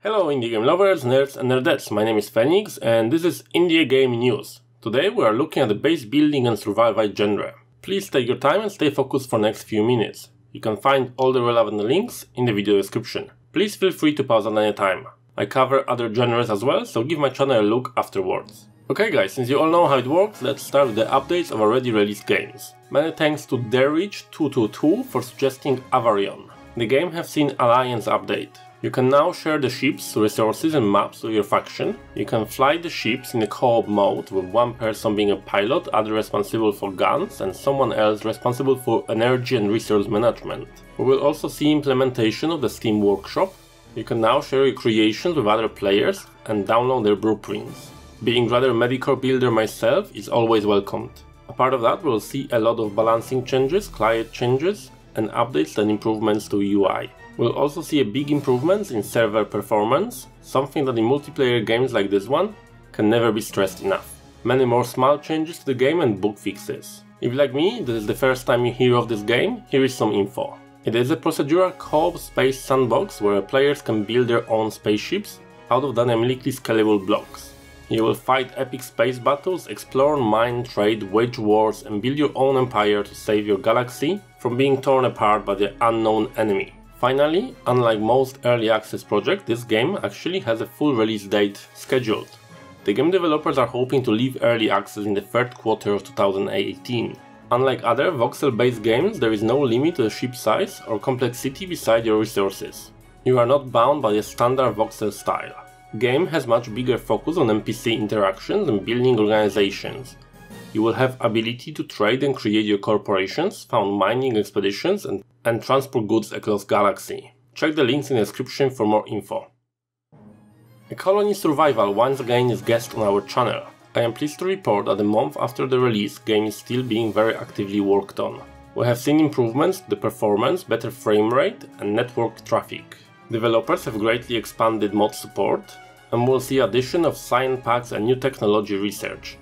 Hello indie game lovers, nerds and nerdettes, my name is Feniks and this is Indie Game News. Today we are looking at the base building and survival genre. Please take your time and stay focused for next few minutes. You can find all the relevant links in the video description. Please feel free to pause at any time. I cover other genres as well, so give my channel a look afterwards. Okay guys, since you all know how it works, let's start with the updates of already released games. Many thanks to Derrich222 for suggesting Avorion. The game has seen Alliance update. You can now share the ships, resources and maps with your faction. You can fly the ships in a co-op mode with one person being a pilot, other responsible for guns and someone else responsible for energy and resource management. We will also see implementation of the Steam Workshop. You can now share your creations with other players and download their blueprints. Being rather medicore builder myself is always welcomed. A part of that we'll see a lot of balancing changes, client changes and updates and improvements to UI. We'll also see a big improvements in server performance, something that in multiplayer games like this one can never be stressed enough. Many more small changes to the game and bug fixes. If like me, this is the first time you hear of this game, here is some info. It is a procedural co-op space sandbox where players can build their own spaceships out of dynamically scalable blocks. You will fight epic space battles, explore, mine, trade, wage wars and build your own empire to save your galaxy from being torn apart by the unknown enemy. Finally, unlike most early access projects, this game actually has a full release date scheduled. The game developers are hoping to leave early access in the third quarter of 2018. Unlike other voxel-based games, there is no limit to the ship size or complexity beside your resources. You are not bound by the standard voxel style. The game has much bigger focus on NPC interactions and building organizations. You will have ability to trade and create your corporations, found mining expeditions and transport goods across galaxy. Check the links in the description for more info. A Colonist Survival once again is guest on our channel. I am pleased to report that a month after the release, game is still being very actively worked on. We have seen improvements to the performance, better frame rate and network traffic. Developers have greatly expanded mod support and will see addition of science packs and new technology research,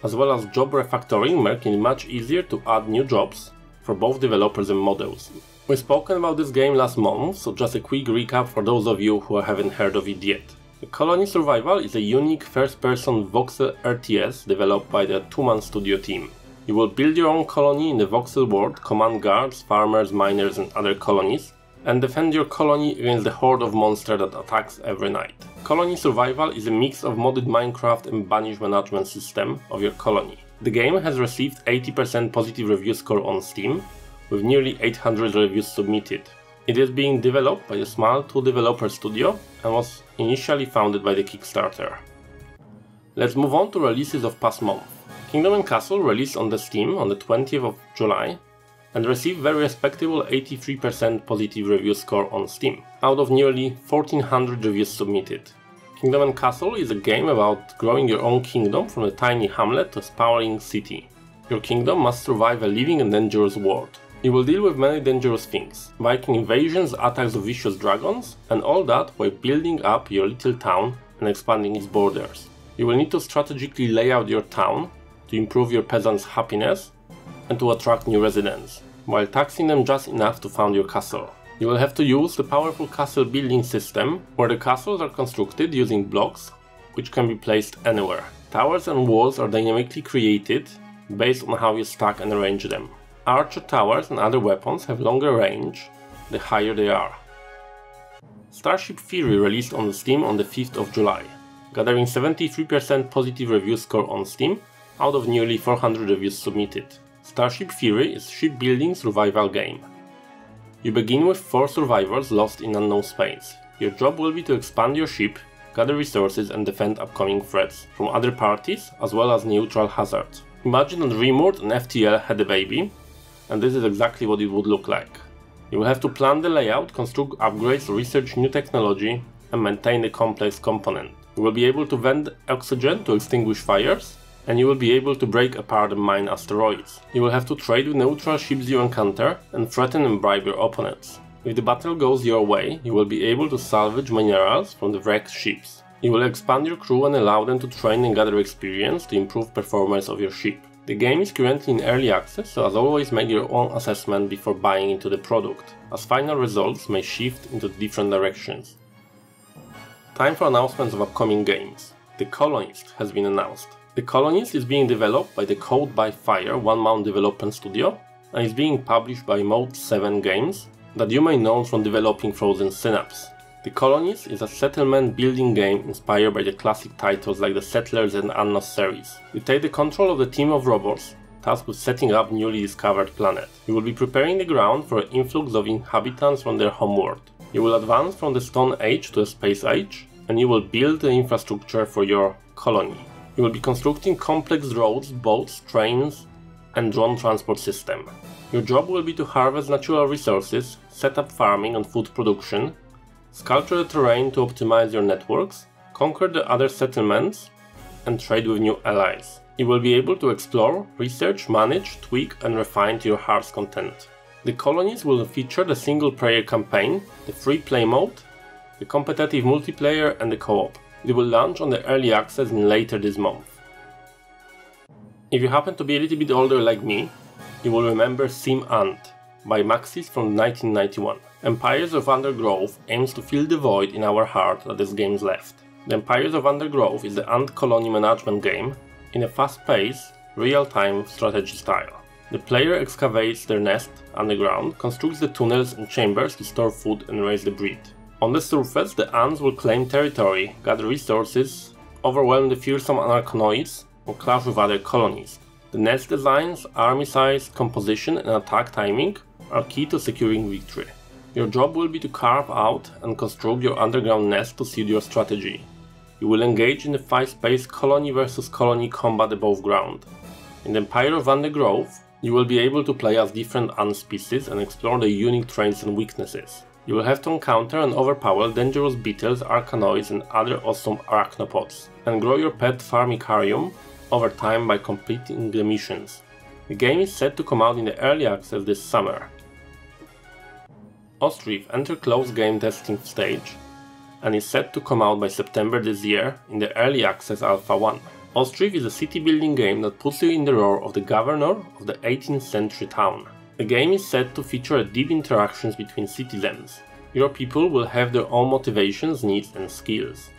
as well as job refactoring, making it much easier to add new jobs for both developers and models. We've spoken about this game last month, so just a quick recap for those of you who haven't heard of it yet. The Colonist Survival is a unique first-person voxel RTS developed by the two-man studio team. You will build your own colony in the voxel world, command guards, farmers, miners and other colonies, and defend your colony against the horde of monsters that attacks every night. Colony Survival is a mix of modded Minecraft and banish management system of your colony. The game has received 80% positive review score on Steam, with nearly 800 reviews submitted. It is being developed by a small two-developer studio and was initially founded by the Kickstarter. Let's move on to releases of past month. Kingdom & Castle released on the Steam on the 20th of July and received very respectable 83% positive review score on Steam, out of nearly 1400 reviews submitted. Kingdom & Castle is a game about growing your own kingdom from a tiny hamlet to a sprawling city. Your kingdom must survive a living and dangerous world. You will deal with many dangerous things, Viking invasions, attacks of vicious dragons, and all that while building up your little town and expanding its borders. You will need to strategically lay out your town to improve your peasants' happiness and to attract new residents, while taxing them just enough to found your castle. You will have to use the powerful castle building system, where the castles are constructed using blocks, which can be placed anywhere. Towers and walls are dynamically created based on how you stack and arrange them. Archer towers and other weapons have longer range the higher they are. Starship Fury released on Steam on the 5th of July, gathering 73% positive review score on Steam out of nearly 400 reviews submitted. Starship Fury is a shipbuilding survival game. You begin with 4 survivors lost in unknown space. Your job will be to expand your ship, gather resources and defend upcoming threats from other parties as well as neutral hazards. Imagine that Remote and FTL had a baby, and this is exactly what it would look like. You will have to plan the layout, construct upgrades, research new technology and maintain a complex component. You will be able to vent oxygen to extinguish fires, and you will be able to break apart and mine asteroids. You will have to trade with neutral ships you encounter and threaten and bribe your opponents. If the battle goes your way, you will be able to salvage minerals from the wrecked ships. You will expand your crew and allow them to train and gather experience to improve performance of your ship. The game is currently in early access, so as always make your own assessment before buying into the product, as final results may shift into different directions. Time for announcements of upcoming games. The Colonist has been announced. The Colonist is being developed by the Code by Fire one-man development studio and is being published by Mode 7 Games, that you may know from developing Frozen Synapse. The Colonist is a settlement building game inspired by the classic titles like the Settlers and Annos series. You take the control of the team of robots tasked with setting up newly discovered planet. You will be preparing the ground for an influx of inhabitants from their homeworld. You will advance from the Stone Age to the Space Age, and you will build the infrastructure for your colony. You will be constructing complex roads, boats, trains, and drone transport system. Your job will be to harvest natural resources, set up farming and food production, sculpture the terrain to optimize your networks, conquer the other settlements, and trade with new allies. You will be able to explore, research, manage, tweak, and refine to your heart's content. The Colonies will feature the single-player campaign, the free play mode, the competitive multiplayer, and the co-op. It will launch on the early access later this month. If you happen to be a little bit older like me, you will remember Sim Ant by Maxis from 1991. Empires of Undergrowth aims to fill the void in our heart that this game's left. The Empires of Undergrowth is the ant colony management game in a fast-paced, real-time strategy style. The player excavates their nest underground, constructs the tunnels and chambers to store food and raise the breed. On the surface, the ants will claim territory, gather resources, overwhelm the fearsome arachnoids, and clash with other colonies. The nest designs, army size, composition, and attack timing are key to securing victory. Your job will be to carve out and construct your underground nest to suit your strategy. You will engage in the fast-paced colony versus colony combat above ground. In the Empire of Undergrowth, you will be able to play as different ant species and explore their unique traits and weaknesses. You will have to encounter and overpower dangerous beetles, arachnoids, and other awesome arachnopods, and grow your pet Farmicarium over time by completing the missions. The game is set to come out in the early access this summer. Ostriv entered closed game testing stage and is set to come out by September this year in the early access Alpha 1. Ostriv is a city building game that puts you in the role of the governor of the 18th century town. The game is set to feature deep interactions between citizens. Your people will have their own motivations, needs and skills.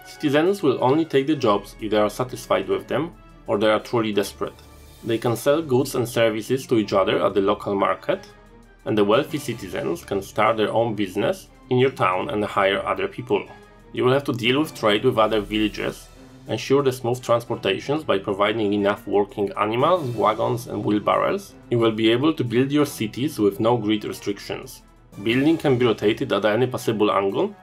Citizens will only take the jobs if they are satisfied with them or they are truly desperate. They can sell goods and services to each other at the local market, and the wealthy citizens can start their own business in your town and hire other people. You will have to deal with trade with other villages, ensure the smooth transportations by providing enough working animals, wagons and wheelbarrows. You will be able to build your cities with no grid restrictions. Building can be rotated at any possible angle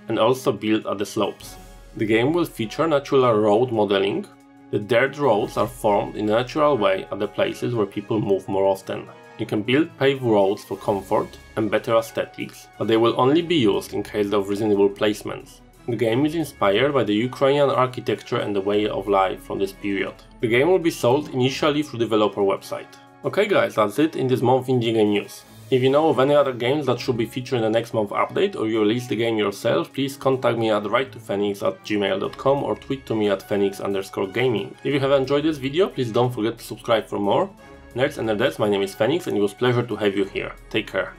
and also built at the slopes. The game will feature natural road modeling. The dirt roads are formed in a natural way at the places where people move more often. You can build paved roads for comfort and better aesthetics, but they will only be used in case of reasonable placements. The game is inspired by the Ukrainian architecture and the way of life from this period. The game will be sold initially through the developer website. Okay guys, that's it in this month's indie game news. If you know of any other games that should be featured in the next month update, or you release the game yourself, please contact me at writetoFeniks@gmail.com or tweet to me at Feniks_gaming. If you have enjoyed this video, please don't forget to subscribe for more. Nerds and nerdettes, my name is Feniks and it was a pleasure to have you here. Take care.